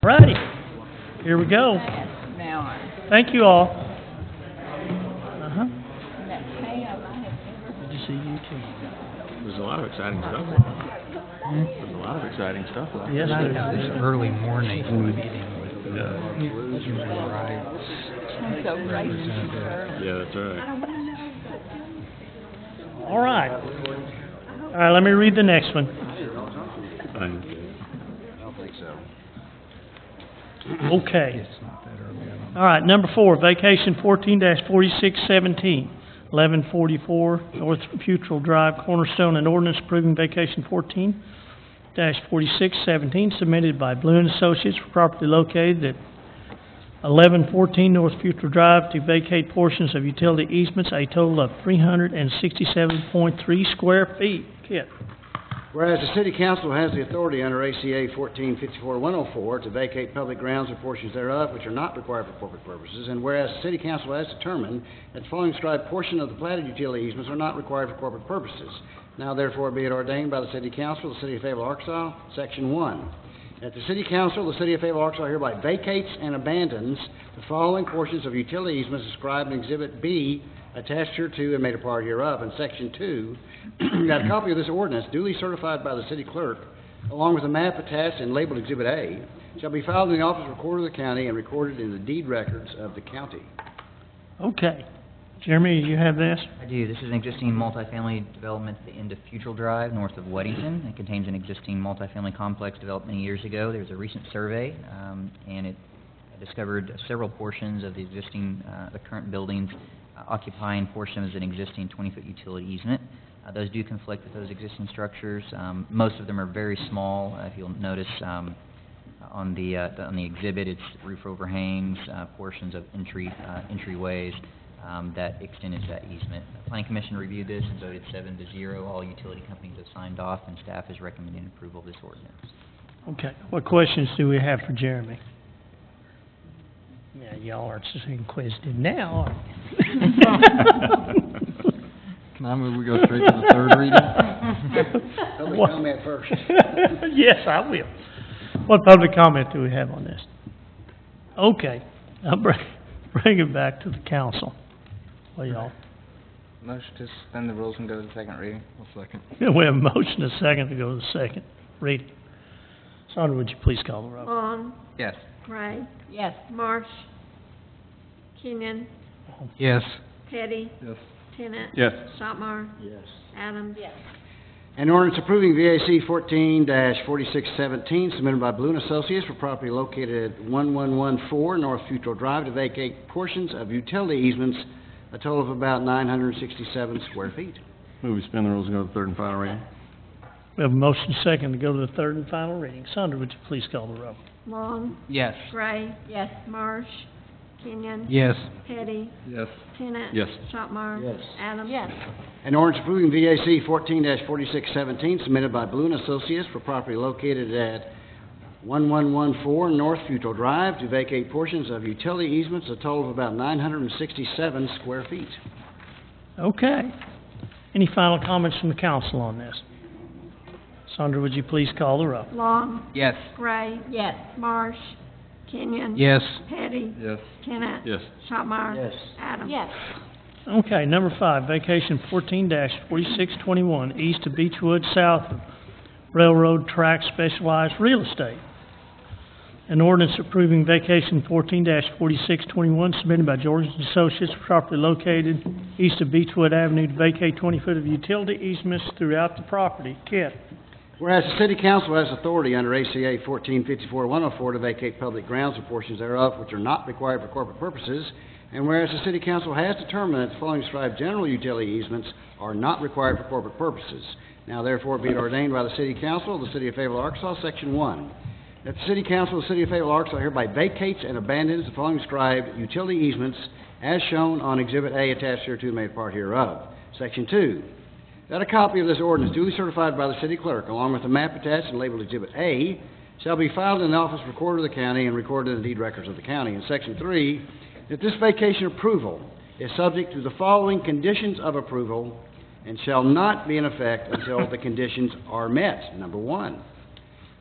Righty, here we go. Now, Thank you all. that Pam, I have never. Good to see you too. There's a lot of exciting stuff. There's a lot of exciting stuff. Yes, This there is. early morning meeting with the human rights I'm so grateful. representative. Yeah, that's right. All right. All right, let me read the next one. I don't think so. Okay. It's not that early. I don't know. All right, number 4, vacation 14-4617, 1144 North Futrell Drive, Cornerstone, an ordinance approving vacation 14-4617 submitted by Blue and Associates for property located at 1114 North Futrell Drive to vacate portions of utility easements, a total of 367.3 square feet. Kit. Whereas the City Council has the authority under ACA 1454-104 to vacate public grounds or portions thereof which are not required for corporate purposes, and whereas the City Council has determined that the following described portion of the platted utility easements are not required for corporate purposes, now therefore be it ordained by the City Council of the City of Fayetteville, Arkansas, Section 1, that the City Council of the City of Fayetteville, Arkansas hereby vacates and abandons the following portions of utility easements described in Exhibit B, attached hereto and made a part hereof. In Section 2, got a copy of this ordinance duly certified by the city clerk, along with a map attached and labeled Exhibit A, shall be filed in the office of the Recorder of the County and recorded in the deed records of the county. Okay. Jeremy, you have this? I do. This is an existing multifamily development at the end of Futrell Drive, north of Weddington. It contains an existing multifamily complex developed many years ago. There was a recent survey, and it discovered several portions of the existing, the current buildings occupying portions of an existing 20-foot utility easement. Those do conflict with those existing structures. Most of them are very small. If you'll notice on the exhibit, it's roof overhangs, portions of entryways that extend into that easement. The Planning Commission reviewed this and voted 7-0. All utility companies have signed off, and staff is recommending approval of this ordinance. Okay. What questions do we have for Jeremy? Yeah, y'all aren't just inquisitive now, are you? Can I move we go straight to the third reading? Public What? comment first. Yes, I will. What public comment do we have on this? Okay, I'll bring it back to the council. Well, y'all, Motion to suspend the rules and go to the second reading. One second. we have a motion, a second, to go to the second reading. Sandra, would you please call the roll? Vaughn, Yes. Gray, Yes. Marsh, Kenyon, Yes. Petty, Yes. Tennant. Yes. Shopmar, Yes. Adams. Yes. An ordinance approving VAC 14-4617 submitted by Blue and Associates for property located at 1114 North Futrell Drive to vacate portions of utility easements, a total of about 967 square feet. Move we suspend the rules and go to third and final reading. We have a motion, second, to go to the third and final reading. Sandra, would you please call the roll? Vaughn, Yes. Gray, Yes. Marsh, Kenyon. Yes. Petty, Yes. Tennant. Yes. Shopmar. Yes. Adams. Yes. An ordinance approving VAC 14-4617 submitted by Blue and Associates for property located at 1114 North Futrell Drive to vacate portions of utility easements, a total of about 967 square feet. Okay. Any final comments from the council on this? Sandra, would you please call the roll? Long, Yes. Gray, Yes. Marsh, Kenyon. Yes. Petty, Yes. Tennant. Yes. Shopmar. Yes. Adams. Yes. Okay, number 5, vacation 14-4621, east of Beechwood, south of Railroad Track Specialized Real Estate. An ordinance approving vacation 14-4621 submitted by George and Associates for property located east of Beechwood Avenue to vacate 20 foot of utility easements throughout the property. Kit. Whereas the City Council has authority under ACA 1454-104 to vacate public grounds or portions thereof which are not required for corporate purposes, and whereas the City Council has determined that the following described general utility easements are not required for corporate purposes, now therefore be it ordained by the City Council of the City of Fayetteville, Arkansas, Section 1, that the City Council of the City of Fayetteville, Arkansas hereby vacates and abandons the following described utility easements as shown on Exhibit A attached hereto and made a part hereof. Section 2. That a copy of this ordinance duly certified by the city clerk, along with a map attached and labeled Exhibit A, shall be filed in the office of the Recorder of the County and recorded in the deed records of the county. In Section 3, that this vacation approval is subject to the following conditions of approval and shall not be in effect until the conditions are met. Number 1,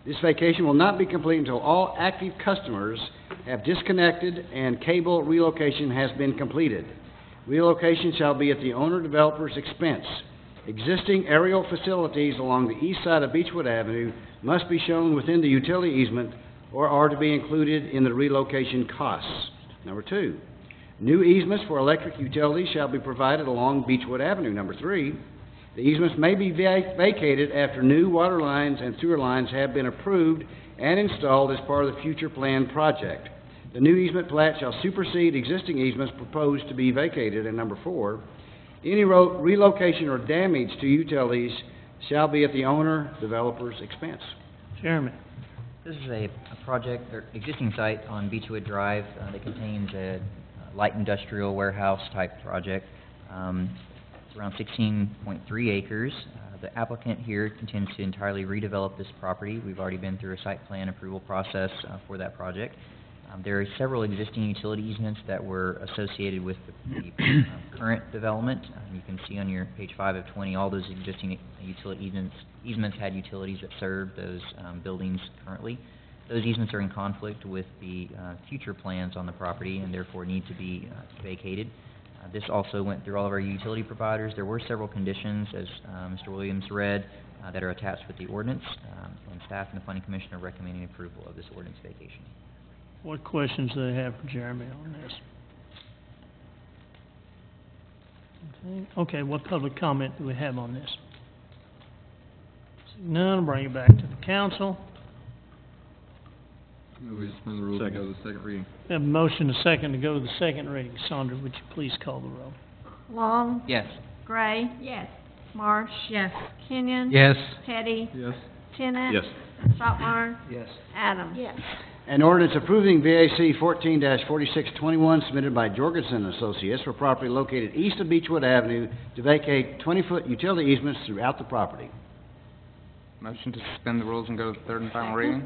This vacation will not be complete until all active customers have disconnected and cable relocation has been completed. Relocation shall be at the owner-developer's expense. Existing aerial facilities along the east side of Beechwood Avenue must be shown within the utility easement or are to be included in the relocation costs. Number 2, new easements for electric utilities shall be provided along Beechwood Avenue. Number 3, the easements may be vacated after new water lines and sewer lines have been approved and installed as part of the future planned project. The new easement plat shall supersede existing easements proposed to be vacated. And number 4, any relocation or damage to utilities shall be at the owner-developer's expense. Jeremy. This is a project, or existing site on Beechwood Drive that contains a light industrial warehouse type project. It's around 16.3 acres. The applicant here intends to entirely redevelop this property. We've already been through a site plan approval process for that project. There are several existing utility easements that were associated with the current development. You can see on your page 5 of 20, all those existing utility easements had utilities that served those buildings currently. Those easements are in conflict with the future plans on the property and therefore need to be vacated. This also went through all of our utility providers. There were several conditions, as Mr. Williams read, that are attached with the ordinance, and staff and the Planning Commission are recommending approval of this ordinance vacation. What questions do they have for Jeremy on this? Okay, what public comment do we have on this? Seeing none, I'll bring it back to the council. Move we suspend the rules and go to the second reading. We have a motion and a second to go to the second reading. Sandra, would you please call the roll? Long, Yes. Gray, Yes. Marsh, Yes. Kenyon, Yes. Petty, Yes. Tenet, Yes. Shopmire, Yes. Adams. Yes. An ordinance approving VAC 14-4621 submitted by Jorgensen Associates for property located east of Beechwood Avenue to vacate 20-foot utility easements throughout the property. Motion to suspend the rules and go to the third and final reading?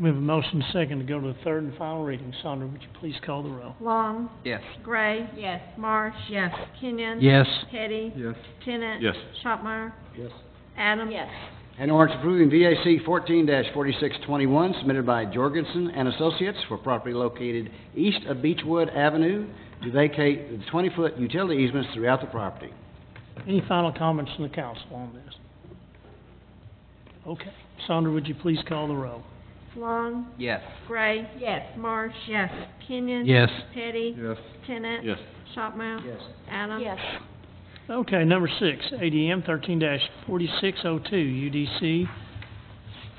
We have a motion and a second to go to the third and final reading. Sandra, would you please call the roll? Long, Yes. Gray, Yes. Marsh, Yes. Kenyon, Yes. Petty, Yes. Tenet, Yes. Shopmire, Yes. Adams. Yes. An ordinance approving VAC 14-4621 submitted by Jorgensen and Associates for property located east of Beechwood Avenue to vacate the 20-foot utility easements throughout the property. Any final comments from the council on this? Okay. Sandra, would you please call the roll? Long, Yes. Gray, Yes. Marsh, Yes. Kenyon, Yes. Petty, Yes. Tenet, Yes. Shopmire, Yes. Adams. Yes. Okay, number 6, ADM 13-4602, UDC.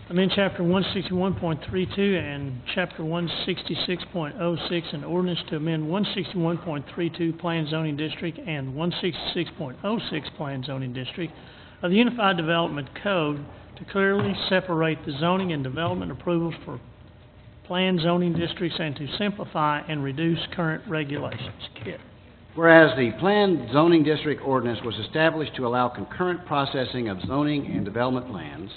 Amend Chapter 161.32 and Chapter 166.06, an ordinance to amend 161.32 Plan Zoning District and 166.06 Plan Zoning District of the Unified Development Code to clearly separate the zoning and development approvals for Plan Zoning Districts and to simplify and reduce current regulations. Kit. Whereas the planned zoning district ordinance was established to allow concurrent processing of zoning and development plans,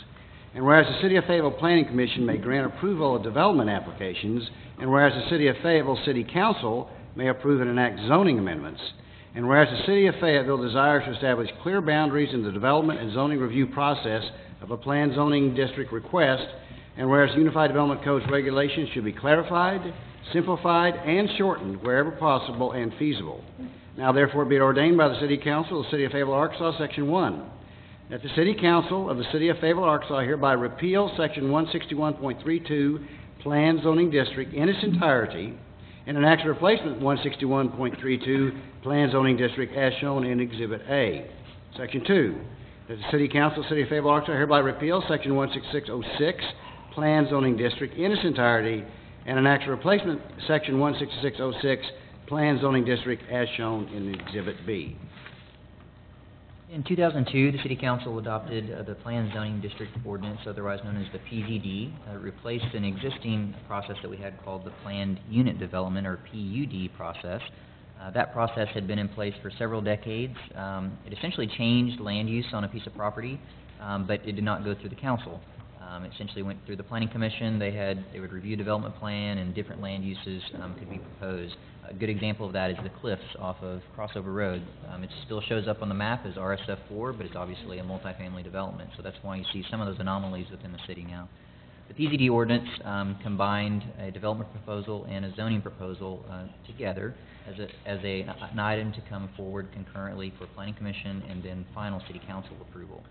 and whereas the City of Fayetteville Planning Commission may grant approval of development applications, and whereas the City of Fayetteville City Council may approve and enact zoning amendments, and whereas the City of Fayetteville desires to establish clear boundaries in the development and zoning review process of a planned zoning district request, and whereas the Unified Development Code's regulations should be clarified, simplified, and shortened wherever possible and feasible. Now therefore be it ordained by the City Council of the City of Fayetteville, Arkansas, Section 1, that the City Council of the City of Fayetteville, Arkansas hereby repeal Section 161.32 Plan Zoning District in its entirety and enact a replacement 161.32 Plan Zoning District as shown in Exhibit A. Section 2, that the City Council of the City of Fayetteville, Arkansas hereby repeal Section 16606 Plan Zoning District in its entirety and enact a replacement Section 16606 Plan Zoning District as shown in Exhibit B. In 2002, the City Council adopted the Planned Zoning District Ordinance, otherwise known as the PZD. It replaced an existing process that we had called the Planned Unit Development, or PUD process. That process had been in place for several decades. It essentially changed land use on a piece of property, but it did not go through the council. It essentially went through the Planning Commission. They would review development plan, and different land uses could be proposed. A good example of that is the cliffs off of Crossover Road. It still shows up on the map as RSF4, but it's obviously a multifamily development, so that's why you see some of those anomalies within the city now. The PZD ordinance combined a development proposal and a zoning proposal together as an item to come forward concurrently for Planning Commission and then final City Council approval.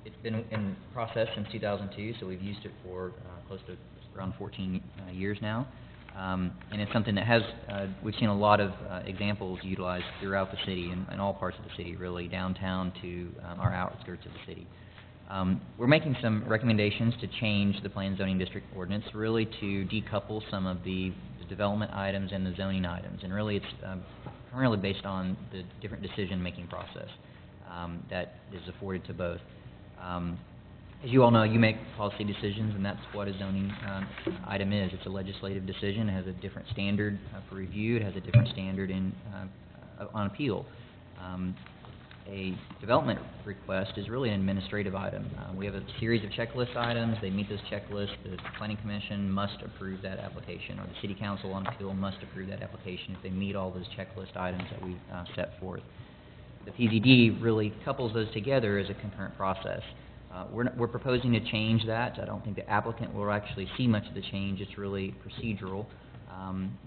It's been in process since 2002, so we've used it for close to around 14 years now. And it's something that has, we've seen a lot of examples utilized throughout the city, in all parts of the city, really, downtown to our outskirts of the city. We're making some recommendations to change the Plan Zoning District ordinance, really to decouple some of the development items and the zoning items. And really, it's primarily based on the different decision-making process that is afforded to both. As you all know, you make policy decisions, and that's what a zoning item is. It's a legislative decision. It has a different standard for review. It has a different standard on appeal. A development request is really an administrative item. We have a series of checklist items. They meet those checklists. The Planning Commission must approve that application, or the City Council on appeal must approve that application if they meet all those checklist items that we've set forth. The PZD really couples those together as a concurrent process. We're proposing to change that. I don't think the applicant will actually see much of the change. It's really procedural.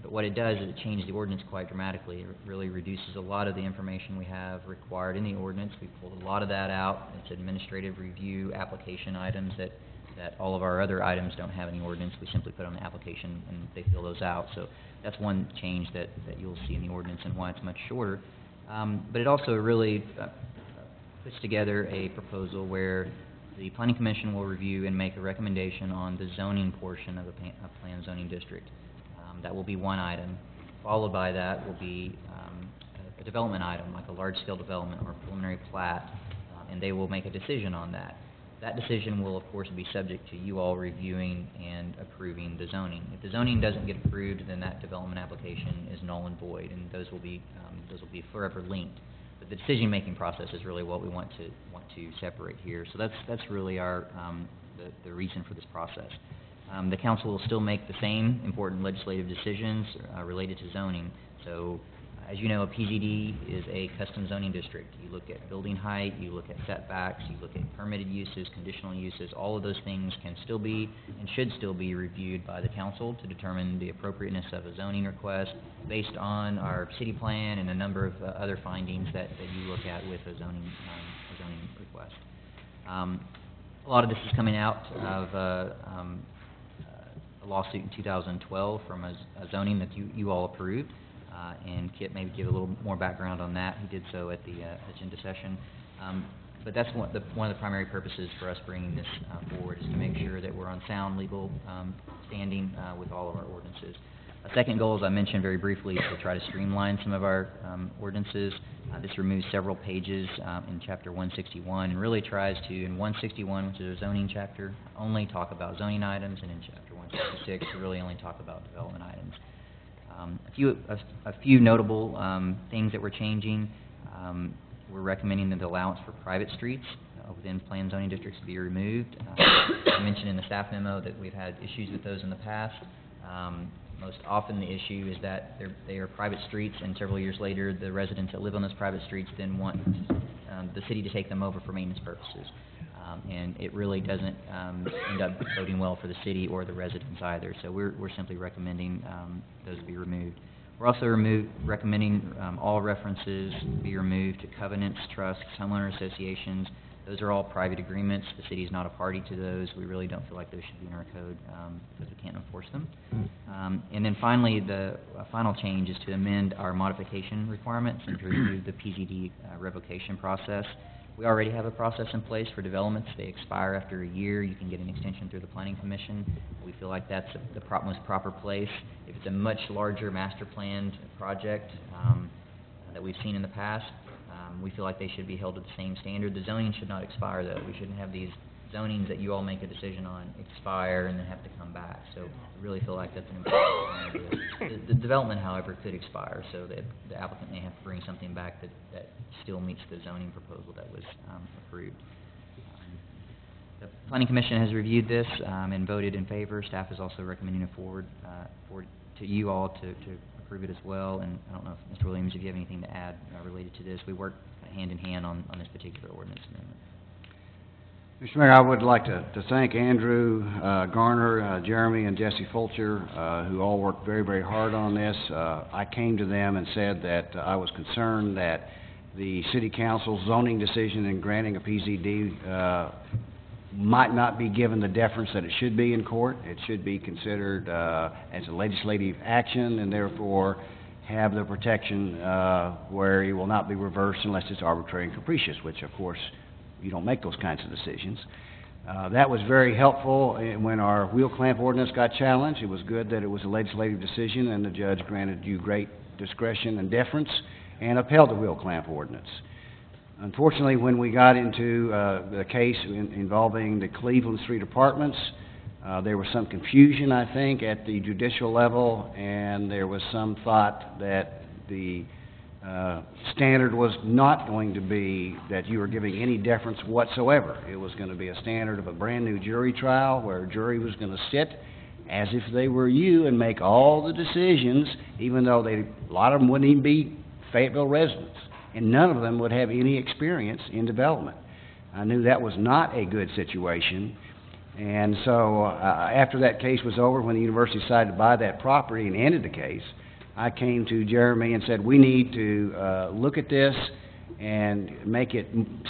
But what it does is it changes the ordinance quite dramatically. It really reduces a lot of the information we have required in the ordinance. We pulled a lot of that out. It's administrative review application items that all of our other items don't have any ordinance. We simply put on the application and they fill those out. So that's one change that you'll see in the ordinance and why it's much shorter. But it also really puts together a proposal where the Planning Commission will review and make a recommendation on the zoning portion of a planned zoning district. That will be one item. Followed by that will be a development item, like a large-scale development or a preliminary plat, and they will make a decision on that. That decision will, of course, be subject to you all reviewing and approving the zoning. If the zoning doesn't get approved, then that development application is null and void, and those will be forever linked. But the decision-making process is really what we want to separate here. So that's really our the reason for this process. The council will still make the same important legislative decisions related to zoning. So, as you know, a PZD is a custom zoning district. You look at building height, you look at setbacks, you look at permitted uses, conditional uses. All of those things can still be and should still be reviewed by the council to determine the appropriateness of a zoning request based on our city plan and a number of other findings that you look at with a zoning request. A lot of this is coming out of a lawsuit in 2012 from a zoning that you all approved, and Kit maybe give a little more background on that. He did so at the agenda session. But that's one of the primary purposes for us bringing this forward, is to make sure that we're on sound legal standing with all of our ordinances. A second goal, as I mentioned very briefly, is to try to streamline some of our ordinances. This removes several pages in Chapter 161 and really tries to, in 161, which is a zoning chapter, only talk about zoning items, and in Chapter 166, to really only talk about development items. A few notable things that we're changing. We're recommending that the allowance for private streets within planned zoning districts be removed. I mentioned in the staff memo that we've had issues with those in the past. Most often the issue is that they are private streets, and several years later the residents that live on those private streets then want the city to take them over for maintenance purposes. And it really doesn't end up boding well for the city or the residents either. So we're simply recommending those be removed. We're also recommending all references be removed to covenants, trusts, homeowner associations. Those are all private agreements. The city is not a party to those. We really don't feel like those should be in our code because we can't enforce them. And then finally, the final change is to amend our modification requirements and to remove the PZD revocation process. We already have a process in place for developments. They expire after a year. You can get an extension through the Planning Commission. We feel like that's the most proper place. If it's a much larger master planned project that we've seen in the past, we feel like they should be held to the same standard. The zoning should not expire, though. We shouldn't have these zonings that you all make a decision on expire and then have to come back. So we really feel like that's an important thing. The development, however, could expire, so that the applicant may have to bring something back that still meets the zoning proposal that was approved. The Planning Commission has reviewed this and voted in favor. Staff is also recommending it forward to you all to approve it as well. And I don't know if Mr. Williams, if you have anything to add related to this. We work hand in hand on this particular ordinance amendment. Mr. Mayor, I would like to thank Andrew Garner, Jeremy, and Jesse Fulcher, who all worked very, very hard on this. I came to them and said that I was concerned that the City Council's zoning decision in granting a PZD might not be given the deference that it should be in court. It should be considered as a legislative action and therefore have the protection where it will not be reversed unless it's arbitrary and capricious, which, of course, you don't make those kinds of decisions. That was very helpful when our wheel clamp ordinance got challenged. It was good that it was a legislative decision and the judge granted you great discretion and deference and upheld the wheel clamp ordinance. Unfortunately, when we got into the case involving the Cleveland Street Apartments, there was some confusion, I think, at the judicial level, and there was some thought that the standard was not going to be that you were giving any deference whatsoever. It was going to be a standard of a brand-new jury trial where a jury was going to sit as if they were you and make all the decisions, even though a lot of them wouldn't even be Fayetteville residents, and none of them would have any experience in development. I knew that was not a good situation, and so after that case was over, when the university decided to buy that property and ended the case, I came to Jeremy and said, we need to look at this and make it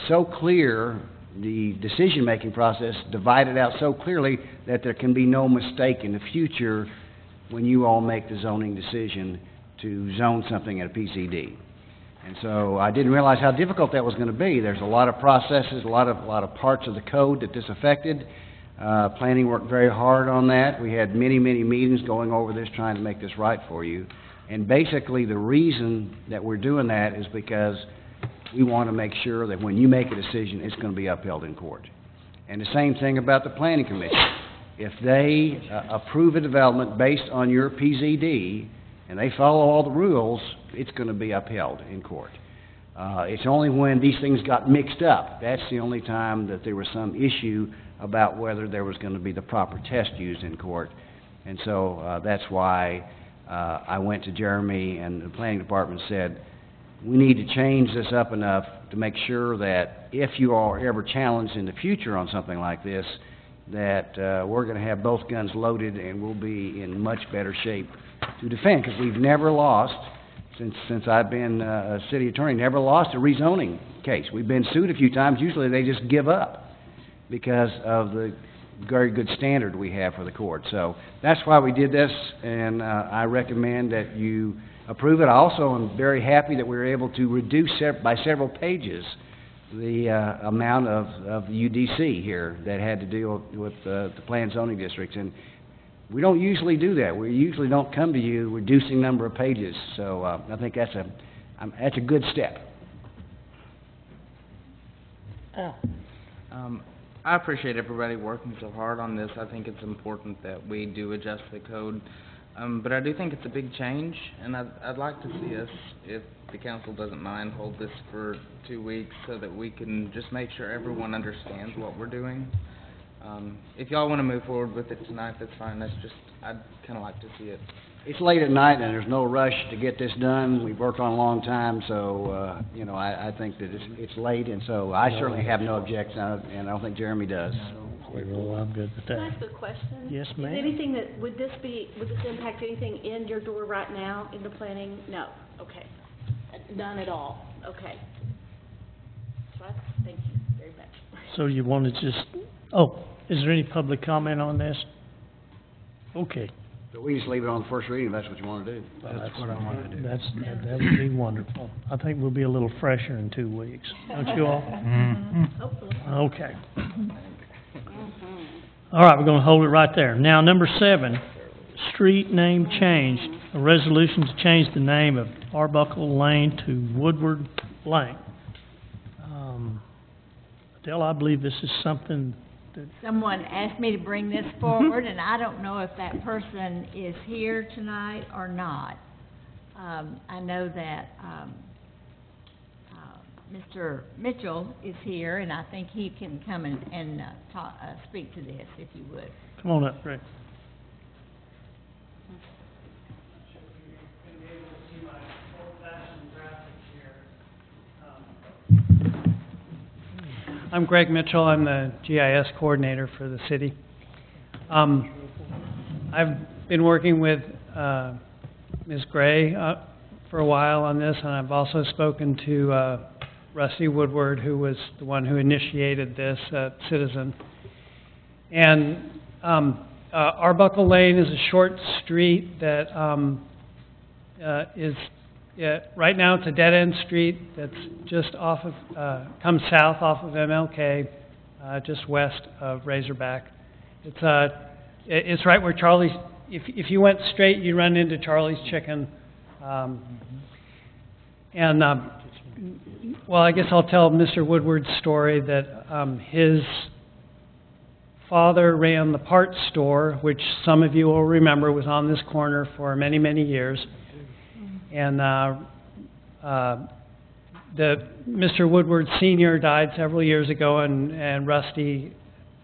so clear, the decision-making process divided out so clearly that there can be no mistake in the future when you all make the zoning decision to zone something at a PCD. And so I didn't realize how difficult that was going to be. There's a lot of processes, a lot of parts of the code that this affected. Planning worked very hard on that. We had many, many meetings going over this, trying to make this right for you. And basically the reason that we're doing that is because we want to make sure that when you make a decision, it's going to be upheld in court. And the same thing about the Planning Commission. If they approve a development based on your PZD, and they follow all the rules, it's going to be upheld in court. It's only when these things got mixed up, that's the only time that there was some issue about whether there was going to be the proper test used in court. And so that's why I went to Jeremy and the planning department said, we need to change this up enough to make sure that if you are ever challenged in the future on something like this, that we're going to have both guns loaded and we'll be in much better shape to defend, because we've never lost, since I've been a city attorney, never lost a rezoning case. We've been sued a few times. Usually they just give up because of the very good standard we have for the court. So that's why we did this, and I recommend that you approve it. I also am very happy that we were able to reduce by several pages the amount of UDC here that had to deal with the planned zoning districts. And we don't usually do that. We usually don't come to you reducing number of pages. So I think that's a good step. I appreciate everybody working so hard on this. I think it's important that we do adjust the code. But I do think it's a big change, and I'd like to see us, if the council doesn't mind, hold this for 2 weeks so that we can just make sure everyone understands what we're doing. If y'all want to move forward with it tonight, that's fine. I'd kind of like to see it. It's late at night, and there's no rush to get this done. We've worked on a long time, so, you know, I think that it's late, and so I certainly have no objection, and I don't think Jeremy does. Well, I'm good with Can I that. ask a question? Yes, Is ma'am. anything that, would this impact anything in your door right now, in the planning? No, okay. None at all, okay. That's right, thank you very much. So you want to just, is there any public comment on this? Okay. So we just leave it on the first reading if that's what you want to do. That's what I want to do. That would be wonderful. I think we'll be a little fresher in 2 weeks. Don't you all? Hopefully. Okay. All right, we're going to hold it right there. Now, number 7, street name change. A resolution to change the name of Arbuckle Lane to Woodward Lane. Adele, I believe this is something that... Someone asked me to bring this forward, and I don't know if that person is here tonight or not. I know that Mr. Mitchell is here, and I think he can come and speak to this, if you would. Come on up, Rick. I'm Greg Mitchell. I'm the GIS coordinator for the city. I've been working with Ms. Gray for a while on this, and I've also spoken to Rusty Woodward, who was the one who initiated this citizen. And Arbuckle Lane is a short street that right now it's a dead-end street that's just off of, comes south off of MLK, just west of Razorback. It's right where Charlie's, if you went straight, you run into Charlie's Chicken. Well, I guess I'll tell Mr. Woodward's story that his father ran the parts store, which some of you will remember was on this corner for many, many years. And Mr. Woodward Sr. died several years ago, and Rusty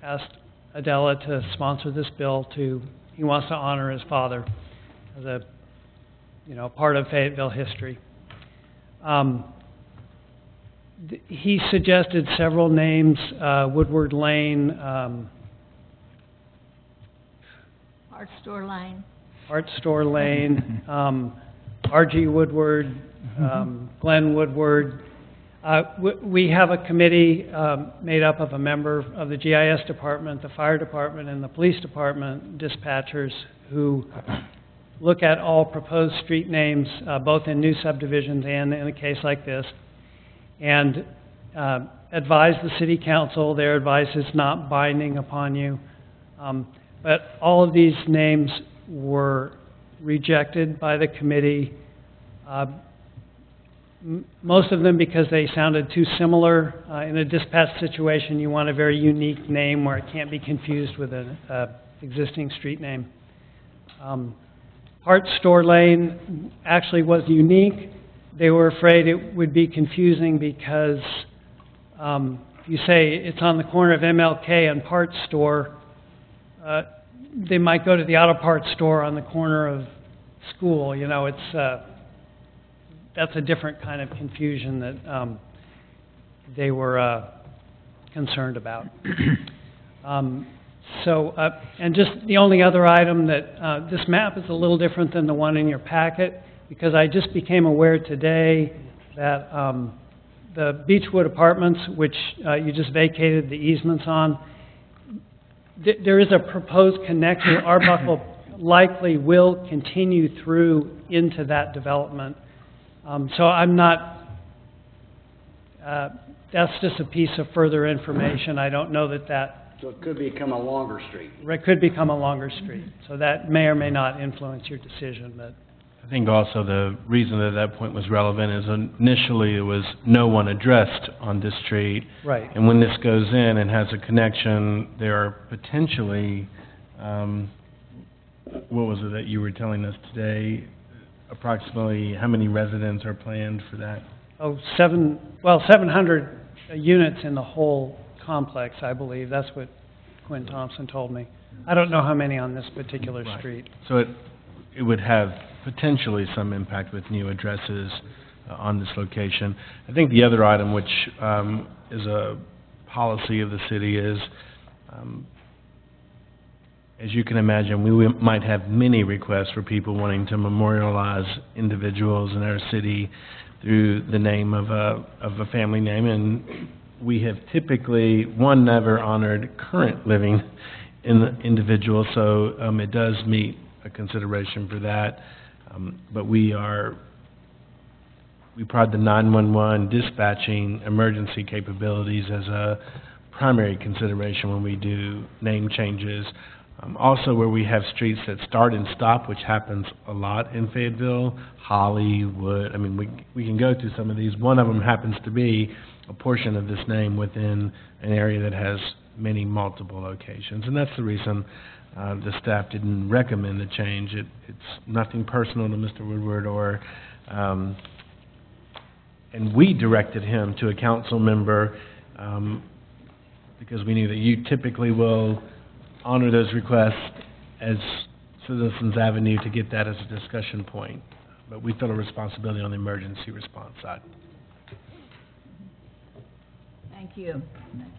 asked Adela to sponsor this bill he wants to honor his father as a, part of Fayetteville history. He suggested several names, Woodward Lane, Art Store Lane. Art Store Lane, R.G. Woodward, Glenn Woodward. We have a committee made up of a member of the GIS department, the fire department, and the police department dispatchers who look at all proposed street names, both in new subdivisions and in a case like this, and advise the city council. Their advice is not binding upon you. But all of these names were rejected by the committee, most of them because they sounded too similar. In a dispatch situation, you want a very unique name where it can't be confused with an existing street name. Hart Store Lane actually was unique. They were afraid it would be confusing because if you say it's on the corner of MLK and Parts Store, they might go to the auto parts store on the corner of School. That's a different kind of confusion that they were concerned about. And just the only other item that this map is a little different than the one in your packet, because I just became aware today that the Beechwood Apartments, which you just vacated the easements on, there is a proposed connection. Arbuckle likely will continue through into that development. So I'm not, that's just a piece of further information. I don't know that So it could become a longer street. it could become a longer street. So that may or may not influence your decision, but I think also the reason that point was relevant is initially it was no one addressed on this street. right. And when this goes in and has a connection, there are potentially, what was it that you were telling us today? Approximately how many residents are planned for that? 700 units in the whole complex, I believe. That's what Quinn Thompson told me. I don't know how many on this particular Right. street. So it would have potentially some impact with new addresses on this location. I think the other item, which is a policy of the city, is as you can imagine, we might have many requests for people wanting to memorialize individuals in our city through the name of a family name, and we have typically, never honored current living individuals, so it does meet a consideration for that. But we pride the 911 dispatching emergency capabilities as a primary consideration when we do name changes. Also, where we have streets that start and stop, which happens a lot in Fayetteville, Hollywood, we can go through some of these. One of them happens to be a portion of this name within an area that has multiple locations. And that's the reason the staff didn't recommend the change. It's nothing personal to Mr. Woodward and we directed him to a council member because we knew that you typically will honor those requests as Citizens Avenue to get that as a discussion point. But we feel a responsibility on the emergency response side. Thank you. Thank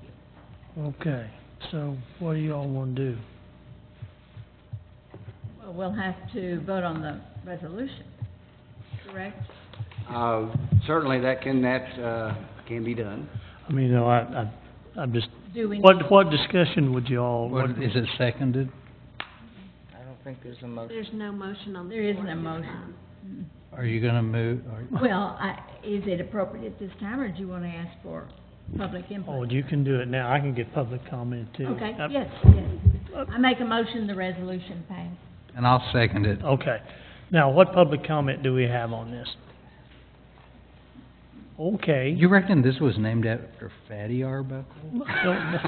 you. Okay, so what do you all want to do? Well, we'll have to vote on the resolution, correct? Certainly that can be done. I mean, I'm just, Do we need? what discussion would you all, what, Is it seconded? I don't think there's a motion. There's no motion on the There floor isn't a at this motion. time. Are you gonna move, Well, is it appropriate at this time, or do you want to ask for public oh, input? you can do it now, I can get public comment too. Okay, I- yes, yes. I make a motion the resolution pass. and I'll second it. Okay, now, what public comment do we have on this? Okay. You reckon this was named after Fatty Arbuckle? Don't-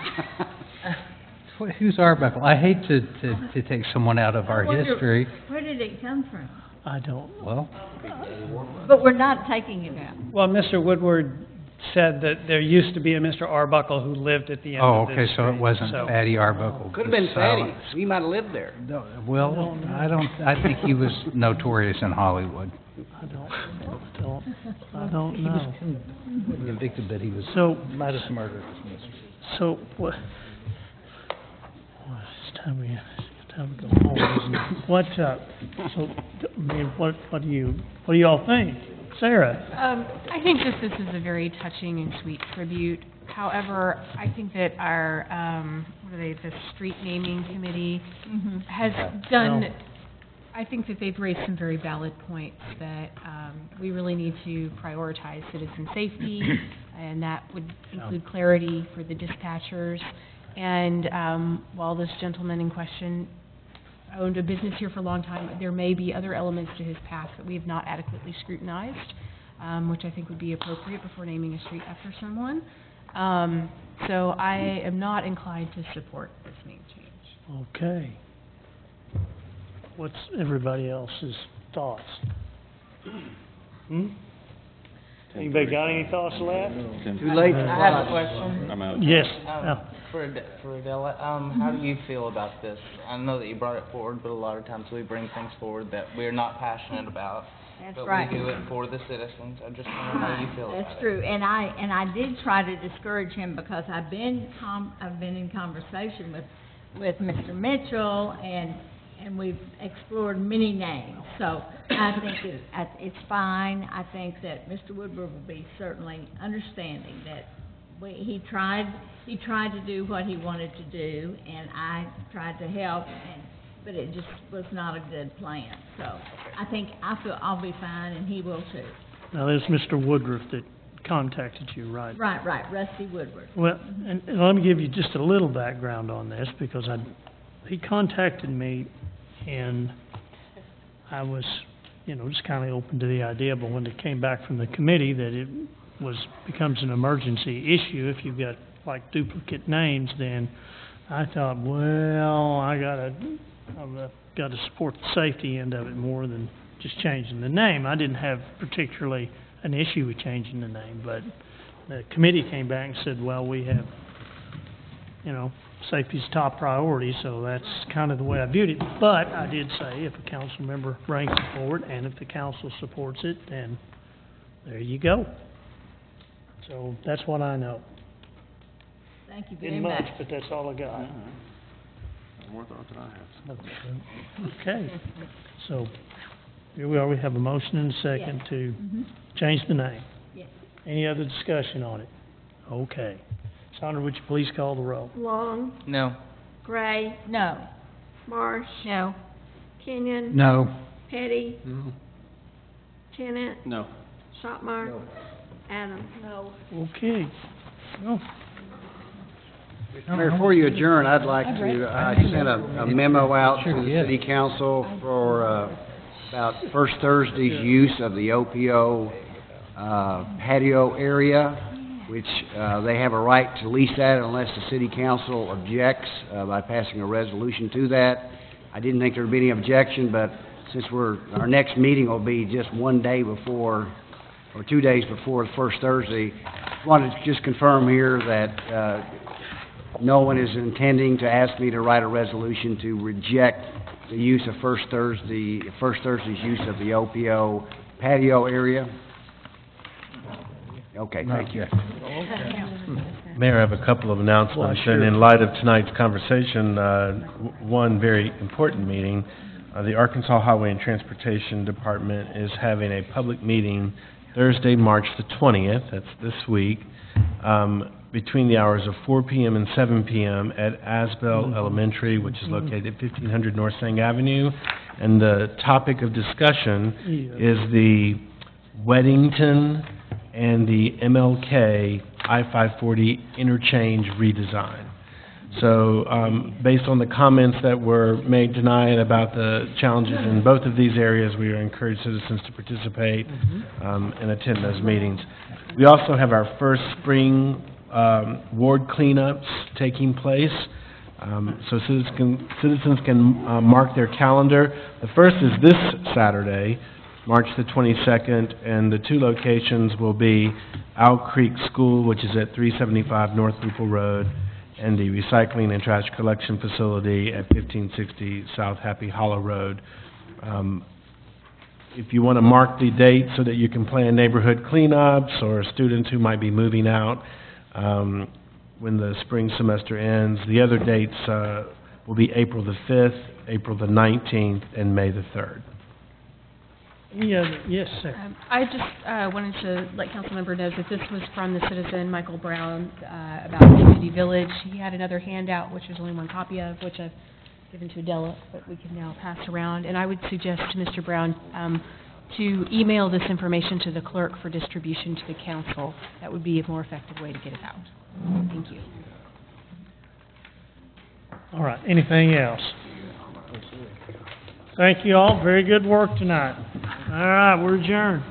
Who's Arbuckle? I hate to take someone out of our I wonder, history. where did it come from? I don't, Well, But we're not taking it out. Well, Mr. Woodward said that there used to be a Mr. Arbuckle who lived at the end oh, of this okay, so it street, wasn't so- Fatty Arbuckle. Could have been the Fatty. silent- We might have lived there. No, well, I think he was notorious in Hollywood. I don't He know. was convicted, but he was, So, might have murdered his mistress. so, what, it's time to go home, isn't it? What, so, I mean, what do you all think? Sarah? I think that this is a very touching and sweet tribute. However, I think that our, the street naming committee has done, No. I think that they've raised some very valid points that, we really need to prioritize citizen safety, and that would include clarity for the dispatchers. And, while this gentleman in question owned a business here for a long time, there may be other elements to his past that we have not adequately scrutinized, which I think would be appropriate before naming a street after someone. So I am not inclined to support this name change. Okay. What's everybody else's thoughts? Anybody got any thoughts left? Too late. I have a question. I'm out. Yes. For Adela, how do you feel about this? I know that you brought it forward, but a lot of times we bring things forward that we're not passionate about. That's But right. we do it for the citizens. I just wonder how you feel about it. That's true, and I did try to discourage him because I've been in conversation with Mr. Mitchell, and we've explored many names. So I think it's fine. I think that Mr. Woodward will be certainly understanding that he tried to do what he wanted to do, and I tried to help, but it just was not a good plan. So I feel I'll be fine, and he will too. Now, there's Mr. Woodruff that contacted you, right? Right, Rusty Woodward. Well, and let me give you just a little background on this, because he contacted me, and I was, just kind of open to the idea, but when it came back from the committee that it becomes an emergency issue if you've got, like, duplicate names, then I thought, well, I've got to support the safety end of it more than just changing the name. I didn't have particularly an issue with changing the name, but the committee came back and said, well, we have, safety's top priority, so that's kind of the way I viewed it. But I did say, if a council member brings it forward, and if the council supports it, then there you go. So that's what I know. Thank you very Isn't much. much, but that's all I got. More thoughts than I have. Okay, so here we are, we have a motion and a second Yes. to change the name. Yes. Any other discussion on it? Okay. Sandra, would you please call the roll? Long, No. Gray, No. Marsh, No. Kenyon, No. Petty, No. Tennant, No. Shopmire, Adams. No. Okay. Well, Mayor, before you adjourn, I'd like to, I sent a memo out to the city council for, about First Thursday's use of the OPO, patio area, which, they have a right to lease that unless the city council objects, by passing a resolution to that. I didn't think there'd be any objection, but since our next meeting will be just one day before, or 2 days before the first Thursday, wanted to just confirm here that, no one is intending to ask me to write a resolution to reject the use of First Thursday's use of the OPO patio area. Okay, thank you. Okay. Mayor, I have a couple of announcements, Well, and in sure. light of tonight's conversation, one very important meeting, the Arkansas Highway and Transportation Department is having a public meeting Thursday, March the 20th, that's this week, between the hours of 4 p.m. and 7 p.m. at Asbel Elementary, which is located at 1500 North Sang Avenue. And the topic of discussion is the Weddington and the MLK I-540 interchange redesign. So, based on the comments that were made tonight about the challenges in both of these areas, we encourage citizens to participate and attend those meetings. We also have our first spring ward cleanups taking place. So citizens can mark their calendar. The first is this Saturday, March the 22nd, and the two locations will be Owl Creek School, which is at 375 North Lupel Road, and the Recycling and Trash Collection Facility at 1560 South Happy Hollow Road. If you want to mark the date so that you can plan neighborhood cleanups or students who might be moving out when the spring semester ends, the other dates will be April the 5th, April the 19th, and May the 3rd. Yes, sir. I just wanted to let Councilmember know that this was from the citizen, Michael Brown, about Community Village. He had another handout, which there's only one copy of, which I've given to Adela, but we can now pass around. And I would suggest to Mr. Brown to email this information to the clerk for distribution to the council. That would be a more effective way to get it out. Thank you. All right, anything else? Thank you all, very good work tonight. All right, we're adjourned.